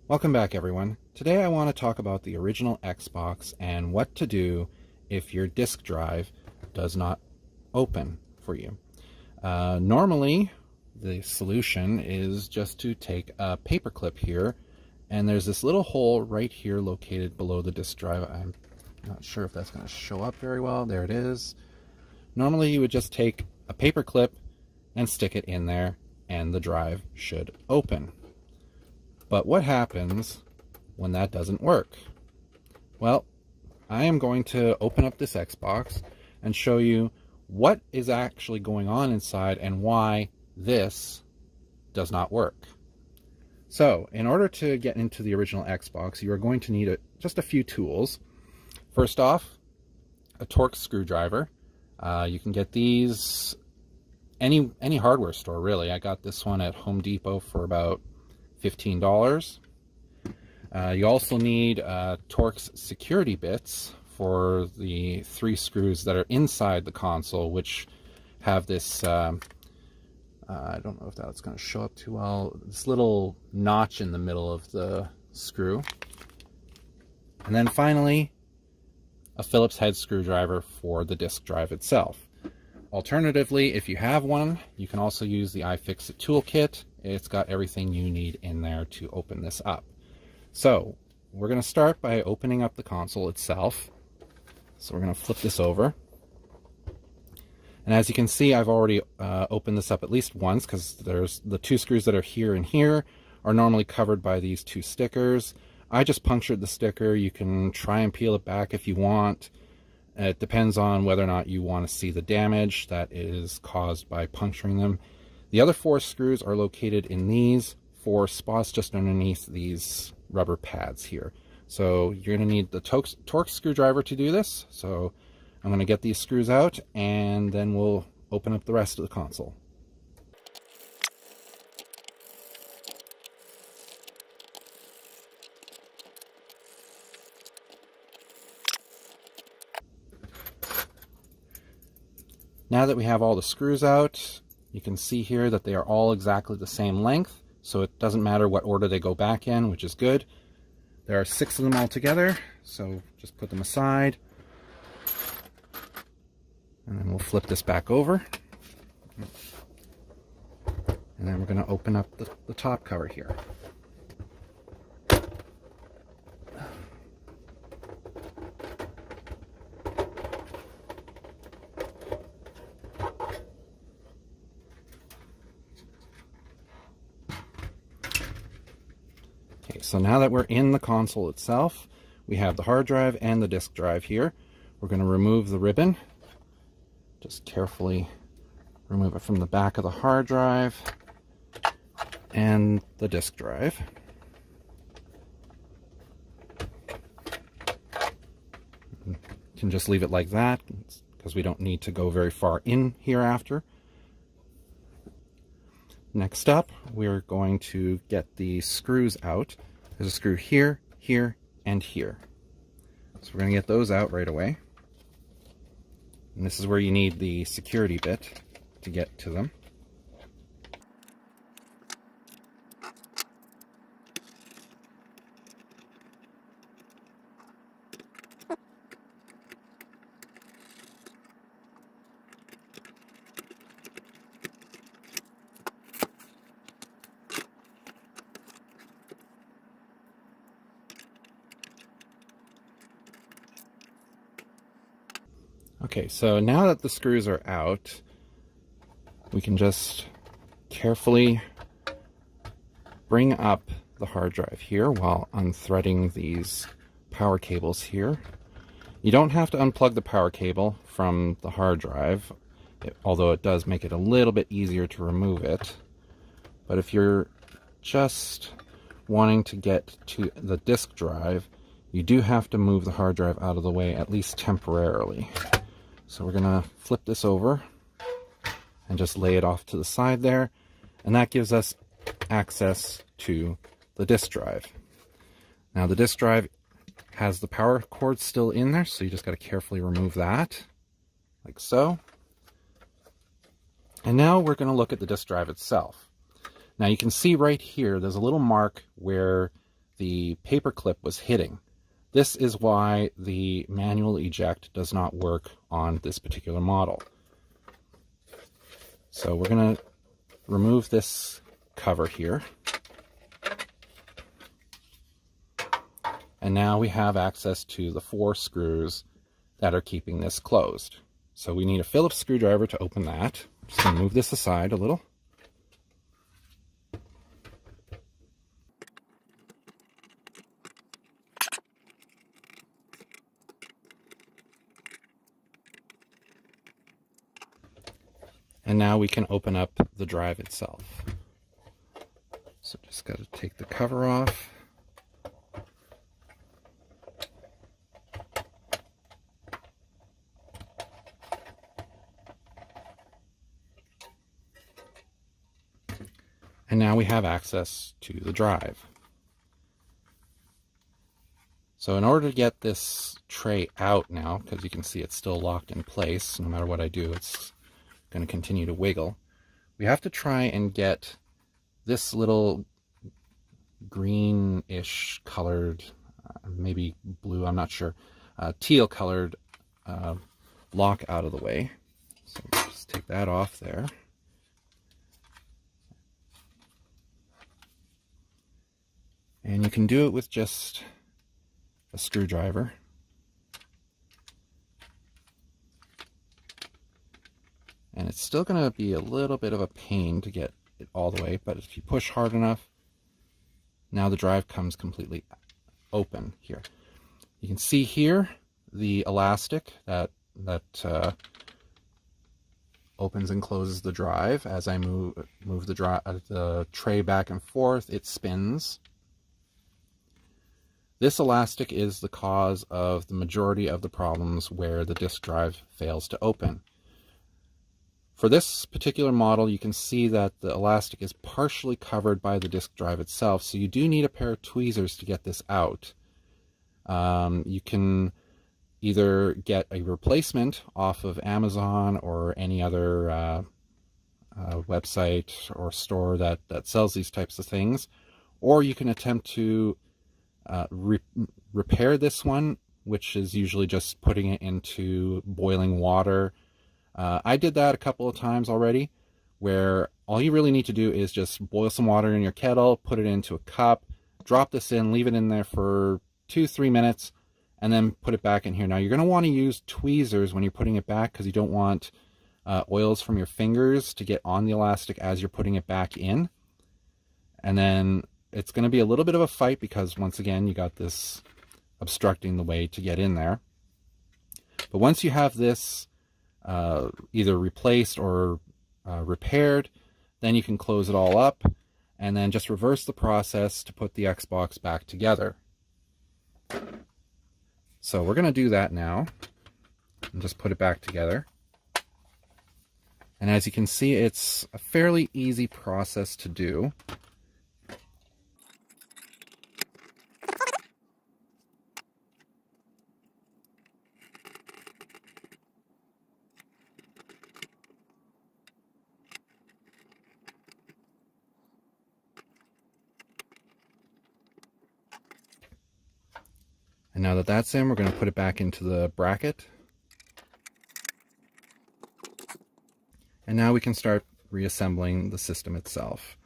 Welcome back, everyone. Today I want to talk about the original Xbox and what to do if your disk drive does not open for you. Normally, the solution is just to take a paperclip here, and there's this little hole right here located below the disk drive. I'm not sure if that's going to show up very well. There it is. Normally, you would just take a paperclip and stick it in there, and the drive should open. But what happens when that doesn't work? Well, I am going to open up this Xbox and show you what is actually going on inside and why this does not work. So, in order to get into the original Xbox, you are going to need just a few tools. First off, a Torx screwdriver. You can get these any hardware store, really. I got this one at Home Depot for about $15. You also need Torx security bits for the 3 screws that are inside the console, which have this, I don't know if that's going to show up too well, this little notch in the middle of the screw. And then finally, a Phillips head screwdriver for the disk drive itself. Alternatively, if you have one, you can also use the iFixit toolkit. It's got everything you need in there to open this up. So, we're going to start by opening up the console itself. So we're going to flip this over. And as you can see, I've already opened this up at least once, because there's the 2 screws that are here and here are normally covered by these 2 stickers. I just punctured the sticker. You can try and peel it back if you want. It depends on whether or not you want to see the damage that is caused by puncturing them. The other 4 screws are located in these 4 spots just underneath these rubber pads here. So you're going to need the Torx screwdriver to do this. So I'm going to get these screws out, and then we'll open up the rest of the console. Now that we have all the screws out, you can see here that they are all exactly the same length, so it doesn't matter what order they go back in, which is good. There are 6 of them all together, so just put them aside. And then we'll flip this back over. And then we're going to open up the top cover here. So now that we're in the console itself, we have the hard drive and the disk drive here. We're going to remove the ribbon. Just carefully remove it from the back of the hard drive and the disk drive. You can just leave it like that because we don't need to go very far in here after. Next up, we're going to get the screws out. There's a screw here, here, and here. So we're going to get those out right away. And this is where you need the security bit to get to them. Okay, so now that the screws are out, we can just carefully bring up the hard drive here while unthreading these power cables here. You don't have to unplug the power cable from the hard drive, although it does make it a little bit easier to remove it. But if you're just wanting to get to the disk drive, you do have to move the hard drive out of the way, at least temporarily. So we're going to flip this over and just lay it off to the side there, and that gives us access to the disk drive. Now the disk drive has the power cord still in there, so you just got to carefully remove that, like so. And now we're going to look at the disk drive itself. Now you can see right here, there's a little mark where the paperclip was hitting. This is why the manual eject does not work on this particular model. So we're going to remove this cover here. And now we have access to the 4 screws that are keeping this closed. So we need a Phillips screwdriver to open that. Just going to move this aside a little. And now we can open up the drive itself. So just got to take the cover off. And now we have access to the drive. So in order to get this tray out now, because you can see it's still locked in place, no matter what I do, it's going to continue to wiggle. We have to try and get this little greenish colored, maybe blue, I'm not sure, teal colored lock out of the way. So just take that off there. And you can do it with just a screwdriver. And it's still going to be a little bit of a pain to get it all the way, but if you push hard enough, now the drive comes completely open here. You can see here the elastic that opens and closes the drive. As I move the tray back and forth, it spins. This elastic is the cause of the majority of the problems where the disk drive fails to open. For this particular model, you can see that the elastic is partially covered by the disk drive itself, so you do need a pair of tweezers to get this out. You can either get a replacement off of Amazon or any other website or store that sells these types of things, or you can attempt to repair this one, which is usually just putting it into boiling water. I did that a couple of times already, where all you really need to do is just boil some water in your kettle, put it into a cup, drop this in, leave it in there for 2-3 minutes, and then put it back in here. Now you're going to want to use tweezers when you're putting it back, because you don't want oils from your fingers to get on the elastic as you're putting it back in. And then it's going to be a little bit of a fight, because once again you got this obstructing the way to get in there. But once you have this either replaced or repaired, then you can close it all up and then just reverse the process to put the Xbox back together. So we're going to do that now and just put it back together. And as you can see, it's a fairly easy process to do. And now that that's in, we're going to put it back into the bracket. And now we can start reassembling the system itself.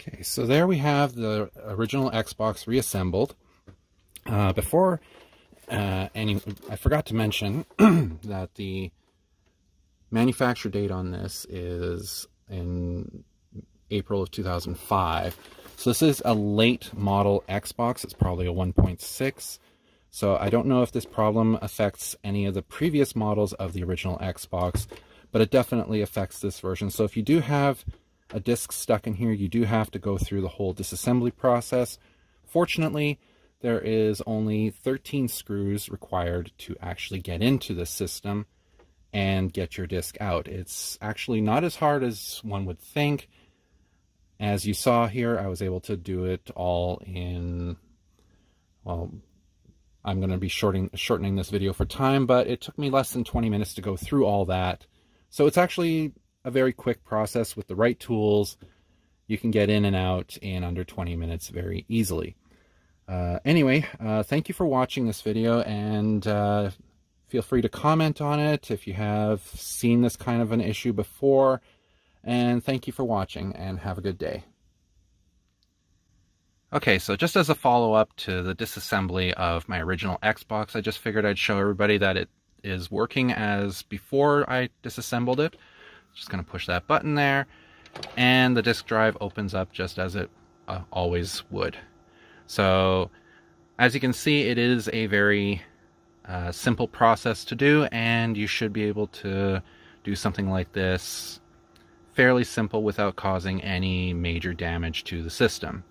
Okay, so there we have the original Xbox reassembled. I forgot to mention that the manufacture date on this is in April of 2005. So this is a late model Xbox. It's probably a 1.6. So I don't know if this problem affects any of the previous models of the original Xbox, but it definitely affects this version. So if you do have a disk stuck in here, you do have to go through the whole disassembly process. Fortunately, there is only 13 screws required to actually get into the system and get your disk out. It's actually not as hard as one would think. As you saw here, I was able to do it all in, well, I'm going to be shortening this video for time, but it took me less than 20 minutes to go through all that. So it's actually a very quick process. With the right tools, you can get in and out in under 20 minutes very easily. Anyway, thank you for watching this video, and feel free to comment on it if you have seen this kind of an issue before. And thank you for watching, and have a good day. Okay, so just as a follow-up to the disassembly of my original Xbox, I just figured I'd show everybody that it is working as before I disassembled it. Just going to push that button there, and the disk drive opens up just as it always would. So, as you can see, it is a very simple process to do, and you should be able to do something like this fairly simple without causing any major damage to the system.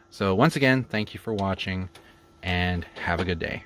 So once again, thank you for watching, and have a good day.